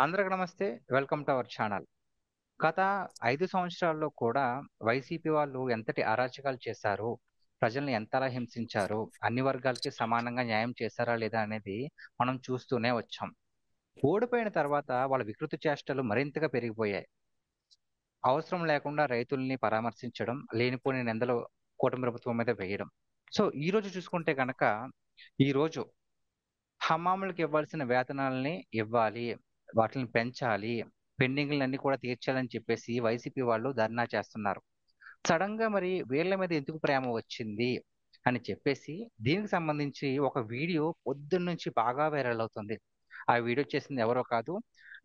అందరికి నమస్తే. Welcome to our channel. గత 5 సంవత్సరాల్లో కూడా వైసీపీ వాళ్ళు ఎంతటి అరాచకాలు చేశారు, ప్రజల్ని ఎంతలా హింసించారు, అన్ని వర్గాలకి సమానంగా న్యాయం చేశారా లేదా అనేది మనం చూస్తూనే వచ్చాం. ఓడిపోయిన తర్వాత వాళ్ళ వికృత చేష్టలు మరింతగా పెరిగిపోయాయి. అవసరం లేకుండా రైతుల్ని పరామర్శించడం, లేనిపోని నిందలు కూటమి ప్రభుత్వం మీద వేయడం. సో ఈ రోజు చూసుకుంటే కనుక ఈ రోజు హమాములకు ఇవ్వాల్సిన వేతనాలని ఇవ్వాలి, వాటిని పెంచాలి, పెండింగ్లన్నీ కూడా తీర్చాలని చెప్పేసి వైసీపీ వాళ్ళు ధర్నా చేస్తున్నారు. సడన్ గా మరి వీళ్ళ మీద ఎందుకు ప్రేమ వచ్చింది అని చెప్పేసి దీనికి సంబంధించి ఒక వీడియో పొద్దున్న నుంచి బాగా వైరల్ అవుతుంది. ఆ వీడియో చేసింది ఎవరో కాదు,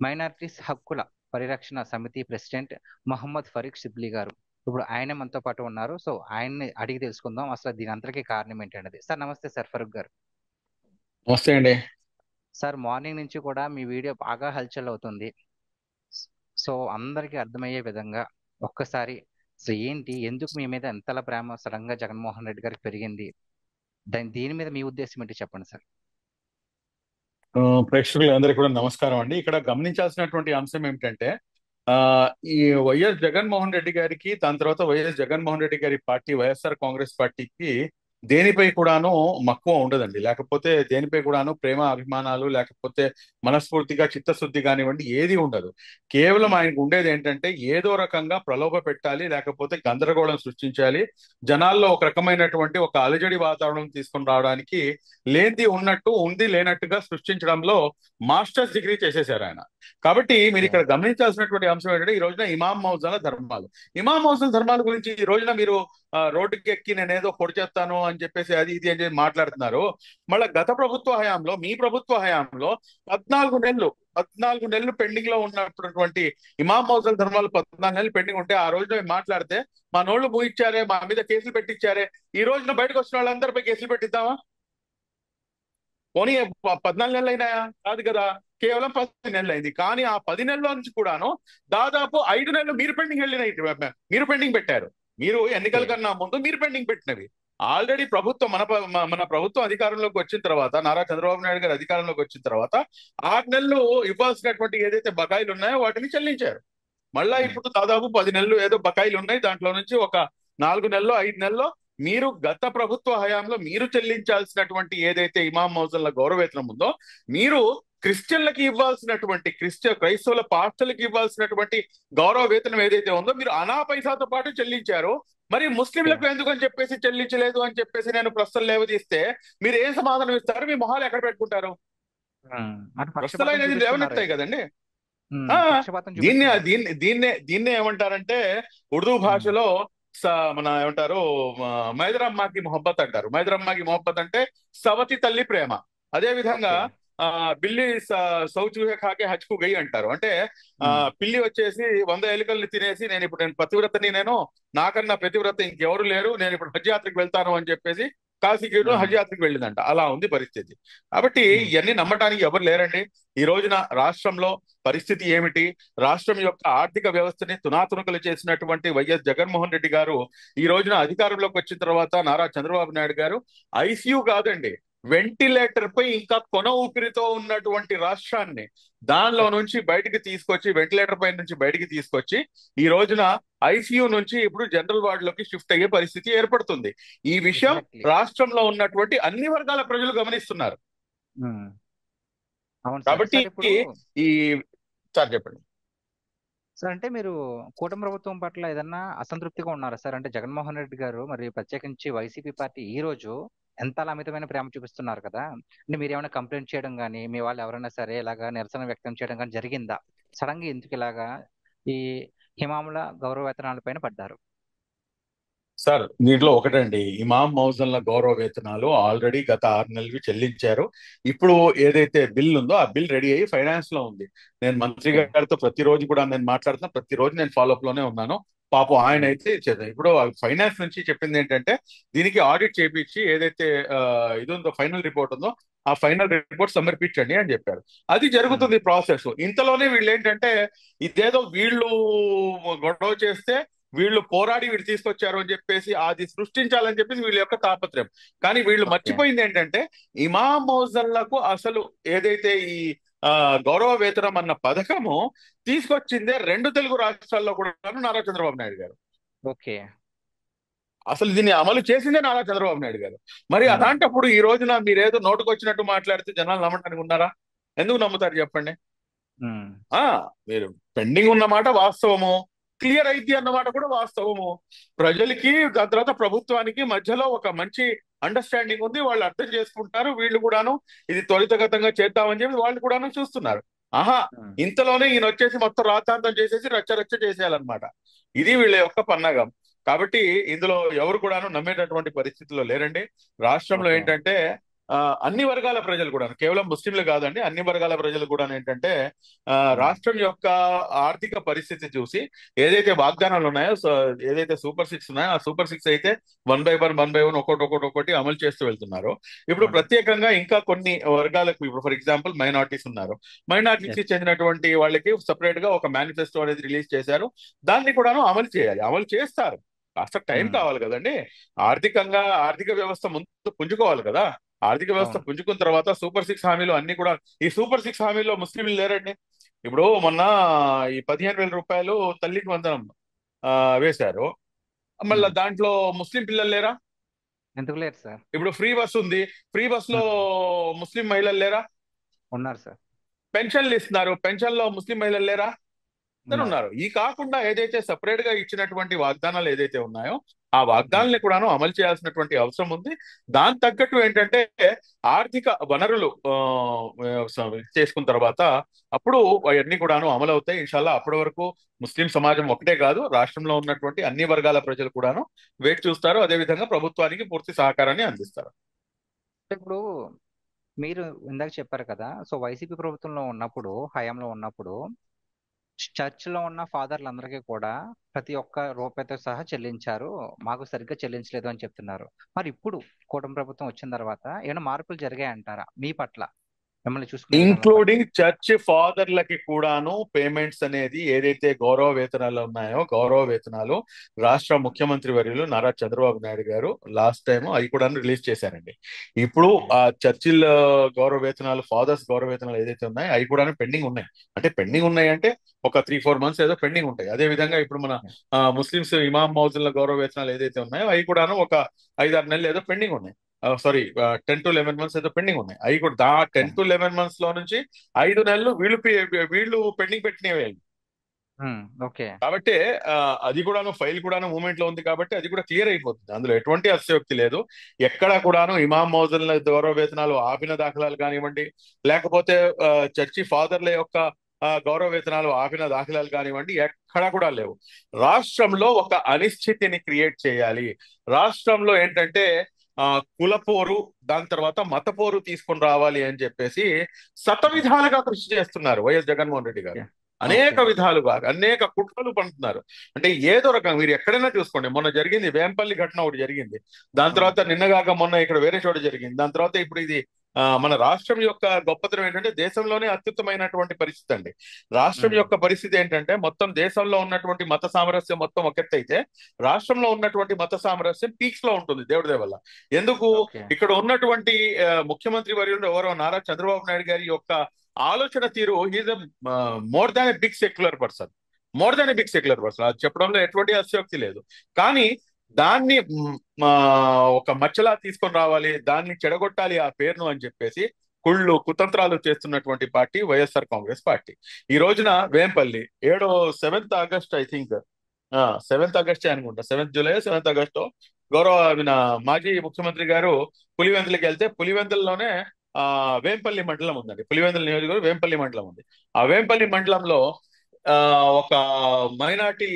మైనారిటీస్ హక్కుల పరిరక్షణ సమితి ప్రెసిడెంట్ మహమ్మద్ ఫరీక్ షిబ్లీ గారు. ఇప్పుడు ఆయనే మనతో పాటు ఉన్నారు. సో ఆయన్ని అడిగి తెలుసుకుందాం అసలు దీని అంతటికీ కారణం ఏంటనేది. సార్ నమస్తే సార్, ఫరూక్ గారు. నమస్తే అండి. సార్ మార్నింగ్ నుంచి కూడా మీ వీడియో బాగా హల్చల్ అవుతుంది. సో అందరికీ అర్థమయ్యే విధంగా ఒక్కసారి అసలు ఏంటి, ఎందుకు మీ మీద ఎంతలా ప్రేమ సడన్ గా జగన్మోహన్ రెడ్డి గారికి పెరిగింది, దీని మీద మీ ఉద్దేశం ఏంటి చెప్పండి సార్. ఆ, ప్రేక్షకులందరికీ కూడా నమస్కారం అండి. ఇక్కడ గమనించాల్సినటువంటి అంశం ఏమిటంటే ఆ ఈ వైఎస్ జగన్మోహన్ రెడ్డి గారికి, దాని తర్వాత వైఎస్ జగన్మోహన్ రెడ్డి గారి పార్టీ వైఎస్ఆర్ కాంగ్రెస్ పార్టీకి దేనిపై కూడాను మక్కువ ఉండదండి. లేకపోతే దేనిపై కూడాను ప్రేమ అభిమానాలు, లేకపోతే మనస్ఫూర్తిగా చిత్తశుద్ధి కానివ్వండి, ఏది ఉండదు. కేవలం ఆయనకు ఉండేది ఏంటంటే ఏదో రకంగా ప్రలోభ పెట్టాలి, లేకపోతే గందరగోళం సృష్టించాలి, జనాల్లో ఒక రకమైనటువంటి ఒక అలజడి వాతావరణం తీసుకొని రావడానికి లేనిది ఉన్నట్టు, ఉంది లేనట్టుగా సృష్టించడంలో మాస్టర్స్ డిగ్రీ చేసేశారు ఆయన. కాబట్టి మీరు ఓకే. ఇక్కడ గమనించాల్సినటువంటి అంశం ఏంటంటే ఈ రోజున ఇమాం మౌజాల ధర్మాలు, ఇమాం మౌజాల ధర్మాల గురించి ఈ రోజున మీరు రోడ్డుకి ఎక్కి నేనేదో పొడి చేస్తాను అని చెప్పేసి అది ఇది అని చెప్పి మాట్లాడుతున్నారు. మళ్ళీ గత ప్రభుత్వ హయాంలో, మీ ప్రభుత్వ హయాంలో 14 నెలలు 14 నెలలు పెండింగ్ లో ఉన్నటువంటి ఇమాం మౌజాల ధర్మాలు 14 నెలలు పెండింగ్ ఉంటే ఆ రోజున మేము మాట్లాడితే మా నోళ్లు మూయిచ్చారే, మా మీద కేసులు పెట్టించారే. ఈ రోజున బయటకు వచ్చిన వాళ్ళందరిపై కేసులు పెట్టిద్దామా? పోనీ 14 నెలలు అయినాయా? కాదు కదా, కేవలం 10 నెలలు అయింది. కానీ ఆ 10 నెలల నుంచి కూడాను దాదాపు 5 నెలలు మీరు పెండింగ్ వెళ్ళినాయి, మీరు పెండింగ్ పెట్టారు. మీరు ఎన్నికల ఓకే. కన్నా ముందు మీరు పెండింగ్ పెట్టినవి ఆల్రెడీ ప్రభుత్వం మన ప్రభుత్వం అధికారంలోకి వచ్చిన తర్వాత, నారా చంద్రబాబు నాయుడు గారు అధికారంలోకి వచ్చిన తర్వాత 6 నెలలు ఇవ్వాల్సినటువంటి ఏదైతే బకాయిలు ఉన్నాయో వాటిని చెల్లించారు. మళ్ళా ఉమ్. ఇప్పుడు దాదాపు 10 నెలలు ఏదో బకాయిలు ఉన్నాయి. దాంట్లో నుంచి ఒక 4 నెలలో 5 నెలలో మీరు గత ప్రభుత్వ హయాంలో మీరు చెల్లించాల్సినటువంటి ఏదైతే ఇమాం మౌజన్ల గౌరవేతనం ఉందో, మీరు క్రిస్టియన్లకి ఇవ్వాల్సినటువంటి, క్రైస్తవుల పాస్టర్లకి ఇవ్వాల్సినటువంటి గౌరవ వేతనం ఏదైతే ఉందో మీరు అనా పైసాతో పాటు చెల్లించారు. మరి ఓకే. ముస్లింలకు ఎందుకు అని చెప్పేసి చెల్లించలేదు అని చెప్పేసి నేను ప్రశ్నలు లేవదీస్తే మీరు ఏం సమాధానం ఇస్తారు? మీ మొహాలు ఎక్కడ పెట్టుకుంటారు? అంటే ప్రశ్నలు పక్షపాతం అనేది చూపిస్తున్నారు లేవనెత్తాయి అయితే. కదండి. ఆ పక్షపాతం దీన్ని చూపిస్తున్నారు. దీన్ని దీన్నే దీన్నే ఏమంటారంటే ఉర్దూ ఉమ్. భాషలో మన ఏమంటారు, మైదరమ్మాకి మొహబ్బత్ అంటారు. మైదరమ్మాకి మొహబ్బత్ అంటే సవతి తల్లి ప్రేమ. అదే విధంగా ఓకే. ఆ బిల్లి సౌచూహే ఖాకే హచ్కు గయి అంటారు. అంటే ఆ ఉమ్. పిల్లి వచ్చేసి 100 ఎలుకల్ని తినేసి నేను పతివ్రతని, నేను నాకన్నా ప్రతివ్రత ఇంకెవరు లేరు, నేను ఇప్పుడు హజ్ యాత్రకు వెళ్తాను అని చెప్పేసి కాశీకి ఉమ్. హజ్ యాత్రకు వెళ్ళిందంట. అలా ఉంది పరిస్థితి. కాబట్టి ఉమ్. ఇవన్నీ నమ్మటానికి ఎవరు లేరండి. ఈ రోజున రాష్ట్రంలో పరిస్థితి ఏమిటి? రాష్ట్రం యొక్క ఆర్థిక వ్యవస్థని తునాతునకలు చేసినటువంటి వైఎస్ జగన్మోహన్ రెడ్డి గారు ఈ రోజున అధికారంలోకి వచ్చిన తర్వాత నారా చంద్రబాబు నాయుడు గారు ఐసీయూ కాదండి, వెంటిలేటర్ పై ఇంకా కొన ఊపిరితో ఉన్నటువంటి రాష్ట్రాన్ని దానిలో నుంచి బయటికి తీసుకొచ్చి, వెంటిలేటర్ పై నుంచి బయటికి తీసుకొచ్చి ఈ రోజున ఐసీయూ నుంచి ఇప్పుడు జనరల్ వార్డులోకి షిఫ్ట్ అయ్యే పరిస్థితి ఏర్పడుతుంది. ఈ విషయం ఎగ్జాక్ట్లీ. రాష్ట్రంలో ఉన్నటువంటి అన్ని వర్గాల ప్రజలు గమనిస్తున్నారు. అవును సార్. కాబట్టి సార్ ఇప్పుడు ఈ సార్ చెప్పండి. సార్ అంటే మీరు కూటమి ప్రభుత్వం పట్ల ఏదన్నా అసంతృప్తిగా ఉన్నారా సార్? అంటే జగన్మోహన్ రెడ్డి గారు మరి ప్రత్యేకించి వైసీపీ పార్టీ ఈ రోజు ఎంత అమితమైన ప్రేమ చూపిస్తున్నారు కదా, అంటే మీరు ఏమైనా కంప్లైంట్ చేయడం కానీ, మీ వాళ్ళు ఎవరైనా సరే ఇలాగా నిరసన వ్యక్తం చేయడం కానీ జరిగిందా? సడన్ గా ఎందుకు ఇలాగా ఈ హిమాముల గౌరవ వేతనాల పైన పడ్డారు? సార్ దీంట్లో ఒకటండి, ఇమాం మౌజన్ల గౌరవ వేతనాలు ఆల్రెడీ గత 6 నెలలు చెల్లించారు. ఇప్పుడు ఏదైతే బిల్ ఉందో ఆ బిల్ రెడీ అయ్యి ఫైనాన్స్ లో ఉంది. నేను మంత్రి ఓకే. గారితో ప్రతిరోజు కూడా నేను మాట్లాడుతున్నా, ప్రతిరోజు నేను ఫాలోఅప్ లోనే ఉన్నాను. పాపం ఆయన అయితే చేద్దాం. ఇప్పుడు ఫైనాన్స్ నుంచి చెప్పింది ఏంటంటే దీనికి ఆడిట్ చేపించి ఏదైతే ఆ, ఇది ఉందో, ఫైనల్ రిపోర్ట్ ఉందో ఆ ఫైనల్ రిపోర్ట్ సమర్పించండి అని చెప్పారు. అది జరుగుతుంది ప్రాసెస్. ఇంతలోనే వీళ్ళు ఏంటంటే ఇదేదో వీళ్ళు గొడవ చేస్తే, వీళ్ళు పోరాడి వీళ్ళు తీసుకొచ్చారు అని చెప్పేసి అది సృష్టించాలని చెప్పేసి వీళ్ళ యొక్క తాపత్రయం. కానీ వీళ్ళు ఓకే. మర్చిపోయింది ఏంటంటే ఇమాం మౌజన్లకు అసలు ఏదైతే ఈ గౌరవ వేతనం అన్న పథకము తీసుకొచ్చిందే రెండు తెలుగు రాష్ట్రాల్లో కూడా నారా చంద్రబాబు నాయుడు గారు. ఓకే. అసలు దీన్ని అమలు చేసిందే నారా చంద్రబాబు నాయుడు గారు. మరి ఉమ్, అలాంటప్పుడు ఈ రోజున మీరేదో నోటుకొచ్చినట్టు మాట్లాడితే జనాలు నమ్మటానికి ఉన్నారా? ఎందుకు నమ్ముతారు చెప్పండి? ఉమ్, ఆ మీరు పెండింగ్ ఉన్నమాట వాస్తవము, క్లియర్ అయింది అన్నమాట కూడా వాస్తవము. ప్రజలకి దాని తర్వాత ప్రభుత్వానికి మధ్యలో ఒక మంచి అండర్స్టాండింగ్ ఉంది, వాళ్ళు అర్థం చేసుకుంటున్నారు. వీళ్ళు కూడాను ఇది త్వరితగతంగా చేద్దామని చెప్పి వాళ్ళు కూడాను చూస్తున్నారు. ఆహా, ఉమ్. ఇంతలోనే ఈయన వచ్చేసి మొత్తం రాతాంతం చేసేసి రచ్చ రచ్చ చేసేయాలన్నమాట. ఇది వీళ్ళ యొక్క పన్నాగం. కాబట్టి ఇందులో ఎవరు కూడాను నమ్మేటటువంటి పరిస్థితుల్లో లేరండి. రాష్ట్రంలో ఓకే. ఏంటంటే అన్ని వర్గాల ప్రజలు కూడా, కేవలం ముస్లింలు కాదండి, అన్ని వర్గాల ప్రజలు కూడా ఏంటంటే ఉమ్, రాష్ట్రం యొక్క ఆర్థిక పరిస్థితి చూసి ఏదైతే వాగ్దానాలు ఉన్నాయో, ఏదైతే సూపర్ సిక్స్ ఉన్నాయో ఆ సూపర్ సిక్స్ అయితే 1/1 ఒక్కొక్కటి అమలు చేస్తూ వెళ్తున్నారు. ఇప్పుడు అవును. ప్రత్యేకంగా ఇంకా కొన్ని వర్గాలకు, ఇప్పుడు ఫర్ ఎగ్జాంపుల్ మైనార్టీస్ ఉన్నారు, మైనార్టీస్ కి ఎస్. చెందినటువంటి వాళ్ళకి సపరేట్ గా ఒక మేనిఫెస్టో అనేది రిలీజ్ చేశారు. దాన్ని కూడాను అమలు చేయాలి, అమలు చేస్తారు. కాస్త టైం ఉమ్, కావాలి కదండి. ఆర్థిక వ్యవస్థ ముందు పుంజుకోవాలి కదా. ఆర్థిక వ్యవస్థ అవును. పుంజుకున్న తర్వాత సూపర్ సిక్స్ హామీలు అన్ని కూడా, ఈ సూపర్ సిక్స్ హామీలో ముస్లింలు లేరండి. ఇప్పుడు మొన్న ఈ 15,000 రూపాయలు తల్లికి వందనం ఆ, వేశారు. మళ్ళీ ఉమ్. దాంట్లో ముస్లిం పిల్లలు లేరా? ఎందుకు లేరు సార్? ఇప్పుడు ఫ్రీ బస్ ఉంది, ఫ్రీ బస్ లో ఉమ్, ముస్లిం మహిళలు లేరా? ఉన్నారు సార్. పెన్షన్లు ఇస్తున్నారు, పెన్షన్ లో ముస్లిం మహిళలు లేరా? ఇద్దరు ఉన్నారు. ఉన్నారు. ఈ కాకుండా ఏదైతే సపరేట్ గా ఇచ్చినటువంటి వాగ్దానాలు ఏదైతే ఉన్నాయో ఆ ఉమ్, వాగ్దానాన్ని కూడాను అమలు చేయాల్సినటువంటి అవసరం ఉంది. దాని తగ్గట్టు ఏంటంటే ఆర్థిక వనరులు చేసుకున్న తర్వాత అప్పుడు అవన్నీ కూడాను అమలు అవుతాయి ఇన్షాల్లా. అప్పటి వరకు ముస్లిం సమాజం ఒకటే కాదు, రాష్ట్రంలో ఉన్నటువంటి అన్ని వర్గాల ప్రజలు కూడాను వేచి చూస్తారు. అదేవిధంగా ప్రభుత్వానికి పూర్తి సహకారాన్ని అందిస్తారు. ఇప్పుడు మీరు ఇందాక చెప్పారు కదా, సో వైసీపీ ప్రభుత్వంలో ఉన్నప్పుడు, హయాంలో ఉన్నప్పుడు చర్చిలో ఉన్న ఫాదర్లు అందరికీ కూడా ప్రతి ఒక్క రూపాయితో సహా చెల్లించారు, మాకు సరిగ్గా చెల్లించలేదు అని చెప్తున్నారు. మరి ఇప్పుడు కూటమి ప్రభుత్వం వచ్చిన తర్వాత ఏమైనా మార్పులు జరిగాయంటారా మీ పట్ల, మిమ్మల్ని చూసుకునే విధానంలో పట్ల? ఇంక్లూడింగ్ చర్చ్ ఫాదర్లకి కూడాను పేమెంట్స్ అనేది ఏదైతే గౌరవ వేతనాలు ఉన్నాయో, గౌరవ వేతనాలు రాష్ట్ర ముఖ్యమంత్రి వర్యులు నారా చంద్రబాబు నాయుడు గారు లాస్ట్ టైం అవి కూడా రిలీజ్ చేశారండి. ఇప్పుడు ఓకే. ఆ చర్చిల్ గౌరవ వేతనాలు, ఫాదర్స్ గౌరవ వేతనాలు ఏదైతే ఉన్నాయో అవి కూడా పెండింగ్ ఉన్నాయి. అంటే పెండింగ్ ఉన్నాయి అంటే ఒక 3-4 మంత్స్ ఏదో పెండింగ్ ఉంటాయి. అదే విధంగా ఇప్పుడు మన ముస్లిమ్స్ ఇమాం మౌజుల గౌరవ వేతనాలు ఏదైతే ఉన్నాయో అవి కూడాను ఒక 5-6 నెలలు ఏదో పెండింగ్ ఉన్నాయి. సారీ, 10-11 మంత్స్ ఏదో పెండింగ్ ఉన్నాయి. అవి కూడా 10-11 మంత్స్ లో నుంచి 5 నెలలు వీళ్ళు పెండింగ్ పెట్టినవి. ఓకే. కాబట్టి ఆ, అది కూడాను ఫైల్ కూడాను మూమెంట్ లో ఉంది కాబట్టి అది కూడా క్లియర్ అయిపోతుంది. అందులో ఎటువంటి అతిశయోక్తి లేదు. ఎక్కడా కూడాను ఇమాం మౌజుల గౌరవ వేతనాలు ఆపిన దాఖలాలు కానివ్వండి, లేకపోతే చర్చి ఫాదర్ల యొక్క గౌరవ వేతనాలు ఆపిన దాఖలాలు కానివ్వండి, ఎక్కడా కూడా లేవు. రాష్ట్రంలో ఒక అనిశ్చితిని క్రియేట్ చేయాలి. రాష్ట్రంలో ఏంటంటే ఆ కులపోరు, దాని తర్వాత మతపోరు తీసుకొని రావాలి అని చెప్పేసి శతవిధాలుగా కృషి చేస్తున్నారు వైఎస్ జగన్మోహన్ రెడ్డి గారు. ఓకే. ఓకే. అనేక విధాలుగా అనేక కుట్రలు పంటున్నారు. అంటే ఏదో రకం మీరు ఎక్కడైనా చూసుకోండి, మొన్న జరిగింది వేంపల్లి ఘటన ఒకటి జరిగింది, దాని అవును. తర్వాత నిన్నగాక మొన్న ఇక్కడ వేరే చోట జరిగింది, దాని తర్వాత ఇప్పుడు ఇది. మన రాష్ట్రం యొక్క గొప్పతనం ఏంటంటే దేశంలోనే అత్యుత్తమైనటువంటి పరిస్థితి అండి. రాష్ట్రం ఉమ్, యొక్క పరిస్థితి ఏంటంటే మొత్తం దేశంలో ఉన్నటువంటి మత సామరస్యం మొత్తం ఒక ఎత్తు అయితే రాష్ట్రంలో ఉన్నటువంటి మత సామరస్యం పీక్స్ లో ఉంటుంది దేవుడి దయ వల్ల. ఎందుకు? ఓకే. ఇక్కడ ఉన్నటువంటి ముఖ్యమంత్రి వర్యులు ఎవరో నారా చంద్రబాబు నాయుడు గారి యొక్క ఆలోచన తీరు, is more than a big secular person, more than a big secular person. అది చెప్పడంలో ఎటువంటి అతిశయోక్తి లేదు. కానీ దాన్ని ఒక మచ్చలా తీసుకొని రావాలి, దాన్ని చెడగొట్టాలి ఆ పేరును అని చెప్పేసి కుళ్ళు కుతంత్రాలు చేస్తున్నటువంటి పార్టీ వైఎస్ఆర్ కాంగ్రెస్ పార్టీ. ఈ రోజున Vempalli 7th August I think, 7th ఆగస్టే అనుకుంటా, 7th జూలై 7th ఆగస్ట్ గౌరవ మాజీ ముఖ్యమంత్రి గారు పులివెందులకి వెళ్తే పులివెందులలోనే వేంపల్లి మండలం ఉందండి. పులివెందుల నియోజకవర్గం వేంపల్లి మండలం ఉంది. ఆ వేంపల్లి మండలంలో ఆ ఒక మైనార్టీ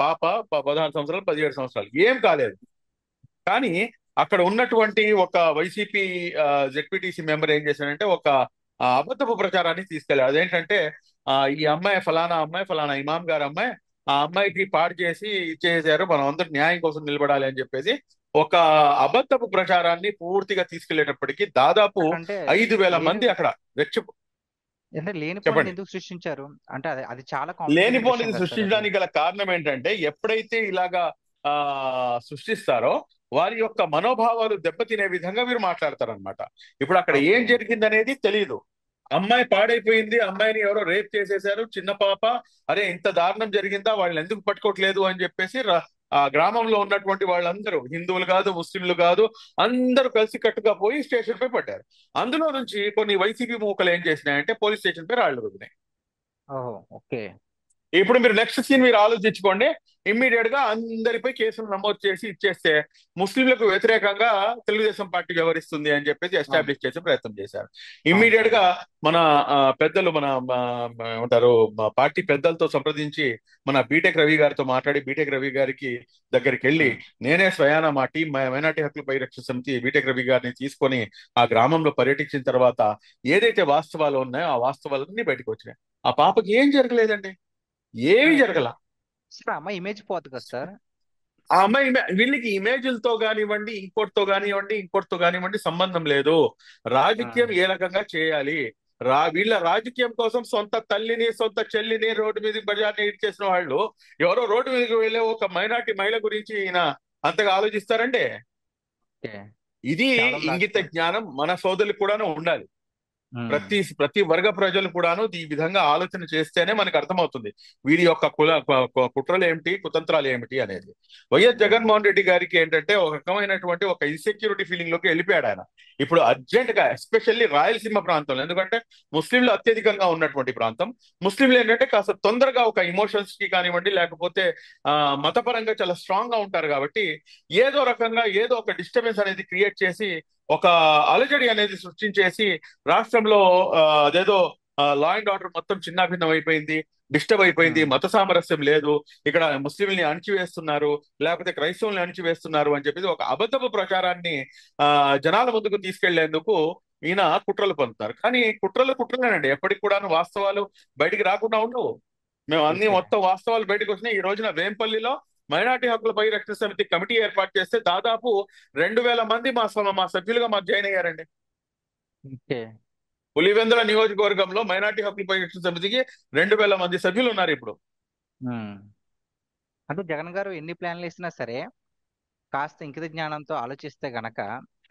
పాప 16 సంవత్సరాలు 17 సంవత్సరాలు ఏం కాలేదు. కానీ అక్కడ ఉన్నటువంటి ఒక వైసీపీ జెడ్పీటీసీ మెంబర్ ఏం చేశాడంటే ఒక అబద్ధపు ప్రచారాన్ని తీసుకెళ్ళాడు. అదేంటంటే ఈ అమ్మాయి ఫలానా ఇమాం గారు అమ్మాయి, ఆ అమ్మాయికి పాడు చేసి ఇచ్చేసారు, మనం అందరూ న్యాయం కోసం నిలబడాలి అని చెప్పేసి ఒక అబద్ధపు ప్రచారాన్ని పూర్తిగా తీసుకెళ్లేటప్పటికి దాదాపు అంటే 5,000 మంది లేని అక్కడ వెచ్చి. అంటే లేనిపోనిది చెప్పండి. ఎందుకు సృష్టించారు? అంటే అది అది చాలా కాంప్లికేటెడ్ విషయం లేనిపోనిది కదా సార్ అది. సృష్టించడానికి గల కారణం ఏంటంటే ఎప్పుడైతే ఇలాగా ఆ సృష్టిస్తారో వారి యొక్క మనోభావాలు దెబ్బతినే విధంగా మీరు మాట్లాడతారనమాట. ఇప్పుడు అక్కడ ఏం ఓకే. జరిగిందనేది తెలియదు. అమ్మాయి పాడైపోయింది, అమ్మాయిని ఎవరో రేప్ చేసేశారు, చిన్న పాప, అరే ఇంత దారుణం జరిగిందా, వాళ్ళని ఎందుకు పట్టుకోవట్లేదు అని చెప్పేసి ఆ గ్రామంలో ఉన్నటువంటి వాళ్ళందరూ, హిందువులు కాదు ముస్లింలు కాదు, అందరూ కలిసి కట్టుగా పోయి స్టేషన్ పై పడ్డారు. అందులో నుంచి కొన్ని వైసీపీ మూకలు ఏం చేసినాయంటే పోలీస్ స్టేషన్ పై రాళ్లు రుద్దినాయి. ఓహో, ఓకే. ఇప్పుడు మీరు నెక్స్ట్ సీన్ మీరు ఆలోచించుకోండి. ఇమ్మీడియట్ గా అందరిపై కేసులు నమోదు చేసి ఇచ్చేస్తే ముస్లింలకు వ్యతిరేకంగా తెలుగుదేశం పార్టీ వ్యవహరిస్తుంది అని చెప్పేసి అవును, ఎస్టాబ్లిష్ చేసే ప్రయత్నం చేశారు. అవును ఇమ్మీడియట్ సార్. గా మన పెద్దలు మన ఏమంటారు పార్టీ పెద్దలతో సంప్రదించి మన బీటెక్ రవి గారితో మాట్లాడి బీటెక్ రవి గారికి దగ్గరికి వెళ్ళి ఉమ్, నేనే స్వయాన మా టీం మైనార్టీ హక్కుల పరిరక్షణ సమితి బీటెక్ రవి గారిని తీసుకొని ఆ గ్రామంలో పర్యటించిన తర్వాత ఏదైతే వాస్తవాలు ఉన్నాయో ఆ వాస్తవాలన్నీ బయటకు వచ్చినాయి. ఆ పాపకి ఏం జరగలేదండి, ఏమీ జరగల. సార్ అమ్మాయి ఇమేజ్ పోతుంది కదా సార్. ఆ అమ్మాయి వీళ్ళకి ఇమేజ్లతో కానివ్వండి, ఇంకోటితో కానివ్వండి సంబంధం లేదు. ఆ, రాజకీయం ఏ రకంగా చేయాలి, వీళ్ళ రాజకీయం కోసం సొంత తల్లిని సొంత చెల్లిని రోడ్డు మీదకి బజార్ని ఇచ్చేసిన వాళ్ళు ఎవరో రోడ్డు మీదకి వెళ్ళే ఒక మైనార్టీ మహిళ గురించి ఈయన అంతగా ఆలోచిస్తారంటే, ఓకే. ఇది కేవలం ఇంగిత రాజకీయం. జ్ఞానం మన సోదరులకు కూడాను ఉండాలి. ఉమ్, ప్రతి వర్గ ప్రజలు కూడాను ఈ విధంగా ఆలోచన చేస్తేనే మనకు అర్థమవుతుంది వీరి యొక్క కుట్రలు ఏమిటి, కుతంత్రాలు ఏమిటి అనేది. వైఎస్ ఉమ్, జగన్మోహన్ రెడ్డి గారికి ఏంటంటే ఒక రకమైనటువంటి ఒక ఇన్సెక్యూరిటీ ఫీలింగ్ లోకి వెళ్ళిపోయాడు ఆయన. ఇప్పుడు అర్జెంట్ గా ఎస్పెషల్లీ రాయలసీమ ప్రాంతంలో, ఎందుకంటే ముస్లింలు అత్యధికంగా ఉన్నటువంటి ప్రాంతం, ముస్లింలు ఏంటంటే కాస్త తొందరగా ఒక ఇమోషన్స్ కి కానివ్వండి లేకపోతే ఆ మతపరంగా చాలా స్ట్రాంగ్ గా ఉంటారు కాబట్టి ఏదో రకంగా ఏదో ఒక డిస్టర్బెన్స్ అనేది క్రియేట్ చేసి ఒక అలజడి అనేది సృష్టించేసి రాష్ట్రంలో అదేదో లా అండ్ ఆర్డర్ మొత్తం చిన్నాభిన్నం అయిపోయింది, డిస్టర్బ్ అయిపోయింది, ఉమ్, మత సామరస్యం లేదు, ఇక్కడ ముస్లింల్ని అణిచివేస్తున్నారు లేకపోతే క్రైస్తవుల్ని అణిచివేస్తున్నారు అని చెప్పేసి ఒక అబద్ధపు ప్రచారాన్ని ఆ జనాల ముందుకు తీసుకెళ్లేందుకు ఈయన కుట్రలు పొందుతారు. కానీ కుట్రలేనండి, ఎప్పటికి కూడా వాస్తవాలు బయటికి రాకుండా ఉండవు. మేము అన్ని ఓకే. మొత్తం వాస్తవాలు బయటకు వచ్చినాయి. ఈ రోజున వేంపల్లిలో మైనార్టీ హక్కుల పరిరక్షణ సమితి కమిటీ ఏర్పాటు చేస్తే దాదాపు 2,000 మంది మా సభ్యులుగా మాకు జాయిన్ అయ్యారండి. ఓకే. పులివెందుల నియోజకవర్గంలో మైనార్టీ హక్కుల పరిరక్షణ సమితికి 2,000 మంది సభ్యులు ఉన్నారు ఇప్పుడు. ఉమ్. అంటే జగన్ గారు ఎన్ని ప్లాన్లు వేసినా సరే కాస్త ఇంకిత జ్ఞానంతో ఆలోచిస్తే గనక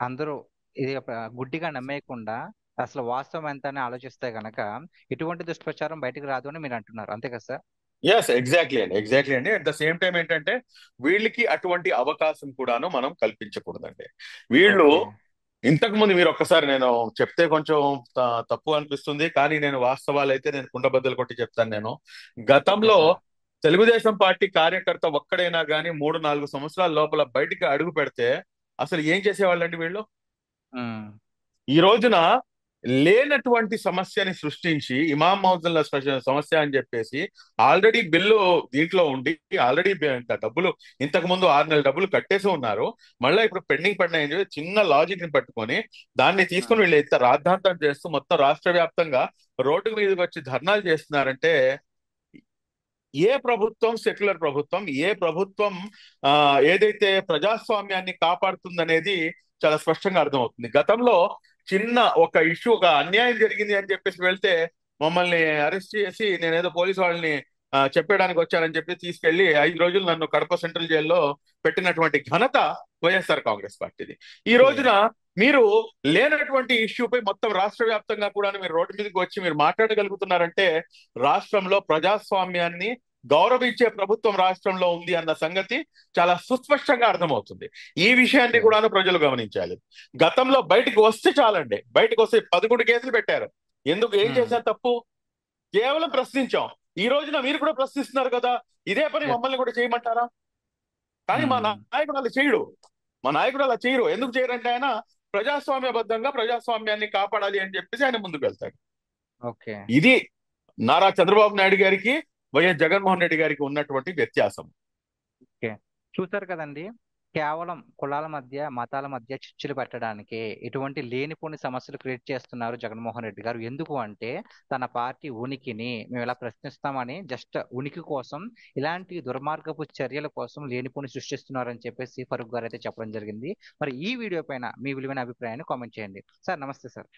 అందరూ ఇది గుడ్డిగా నమ్మేయకుండా అసలు వాస్తవం ఎంత అని ఆలోచిస్తే గనక ఎటువంటి దుష్ప్రచారం బయటకు రాదు అని మీరు అంటున్నారు, అంతే కదా సార్? ఎస్, ఎగ్జాక్ట్లీ అండి. అట్ ద సేమ్ టైం ఏంటంటే వీళ్ళకి అటువంటి అవకాశం కూడాను మనం కల్పించకూడదండి. వీళ్ళు ఓకే. ఇంతకు ముందు మీరు ఒక్కసారి, నేను చెప్తే కొంచెం తప్పు అనిపిస్తుంది కానీ నేను వాస్తవాలు అయితే నేను కుండబద్దలు కొట్టి చెప్తాను. నేను ఓకే గతంలో సార్. తెలుగుదేశం పార్టీ కార్యకర్త ఒక్కడైనా కానీ 3-4 సంవత్సరాల లోపల బయటికి అడుగు పెడితే అసలు ఏం చేసేవాళ్ళండి వీళ్ళు? ఉమ్, ఈ రోజున లేనటువంటి సమస్యని సృష్టించి ఇమాం మౌజుల సమస్య అని చెప్పేసి ఆల్రెడీ బిల్లు దీంట్లో ఉండి ఆల్రెడీ డబ్బులు ఇంతకు ముందు 6 నెలల డబ్బులు కట్టేసి ఉన్నారు. మళ్ళీ ఇప్పుడు పెండింగ్ పడినాయని చెప్పి చిన్న లాజిక్ ని పట్టుకొని దాన్ని ఉమ్, తీసుకొని వీళ్ళు ఎంత రాద్ధాంతం చేస్తూ మొత్తం రాష్ట్ర వ్యాప్తంగా రోడ్డు మీదకి వచ్చి ధర్నాలు చేస్తున్నారంటే ఏ ప్రభుత్వం సెక్యులర్ ప్రభుత్వం, ఏ ప్రభుత్వం ఆ ఏదైతే ప్రజాస్వామ్యాన్ని కాపాడుతుందనేది చాలా స్పష్టంగా అర్థమవుతుంది. గతంలో చిన్న ఒక ఇష్యూ, ఒక అన్యాయం జరిగింది అని చెప్పేసి వెళ్తే మమ్మల్ని అరెస్ట్ చేసి నేనేదో పోలీసు వాళ్ళని చెప్పడానికి వచ్చానని చెప్పి తీసుకెళ్లి 5 రోజులు నన్ను కడప సెంట్రల్ జైల్లో పెట్టినటువంటి ఘనత వైఎస్ఆర్ కాంగ్రెస్ పార్టీది. ఈ ఓకే. రోజున మీరు లేనటువంటి ఇష్యూపై మొత్తం రాష్ట్ర వ్యాప్తంగా కూడా మీరు రోడ్డు మీదకి వచ్చి మీరు మాట్లాడగలుగుతున్నారంటే రాష్ట్రంలో ప్రజాస్వామ్యాన్ని గౌరవించే ప్రభుత్వం రాష్ట్రంలో ఉంది అన్న సంగతి చాలా సుస్పష్టంగా అర్థమవుతుంది. ఈ విషయాన్ని ఓకే. కూడా ప్రజలు గమనించాలి. గతంలో బయటికి వస్తే చాలండి, బయటకు వస్తే 11 కేసులు పెట్టారు. ఎందుకు, ఏం ఉమ్, చేశారు తప్పు? కేవలం ప్రశ్నించాం. ఈ రోజున మీరు కూడా ప్రశ్నిస్తున్నారు కదా, ఇదే పని ఎస్. మమ్మల్ని కూడా చేయమంటారా? కానీ మా ఉమ్, నాయకుడు అలా చేయడు. మా నాయకుడు అలా చేయరు. ఎందుకు చేయరంటే ఆయన ప్రజాస్వామ్యబద్ధంగా ప్రజాస్వామ్యాన్ని కాపాడాలి అని చెప్పేసి ఆయన ముందుకు వెళ్తాడు. ఓకే. ఇది నారా చంద్రబాబు నాయుడు గారికి వైఎస్ జగన్మోహన్ రెడ్డి గారికి ఉన్నటువంటి వ్యత్యాసం. ఓకే. చూసారు కదండి, కేవలం కులాల మధ్య మతాల మధ్య చిచ్చులు పెట్టడానికి ఇటువంటి లేనిపోని సమస్యలు క్రియేట్ చేస్తున్నారు జగన్మోహన్ రెడ్డి గారు. ఎందుకు అంటే తన పార్టీ ఉనికిని మేము ఇలా ప్రశ్నిస్తామని జస్ట్ ఉనికి కోసం ఇలాంటి దుర్మార్గపు చర్యల కోసం లేనిపోని సృష్టిస్తున్నారని చెప్పేసి ఫరూక్ గారు అయితే చెప్పడం జరిగింది. మరి ఈ వీడియో పైన మీ విలువైన అభిప్రాయాన్ని కామెంట్ చేయండి. సార్ నమస్తే సార్.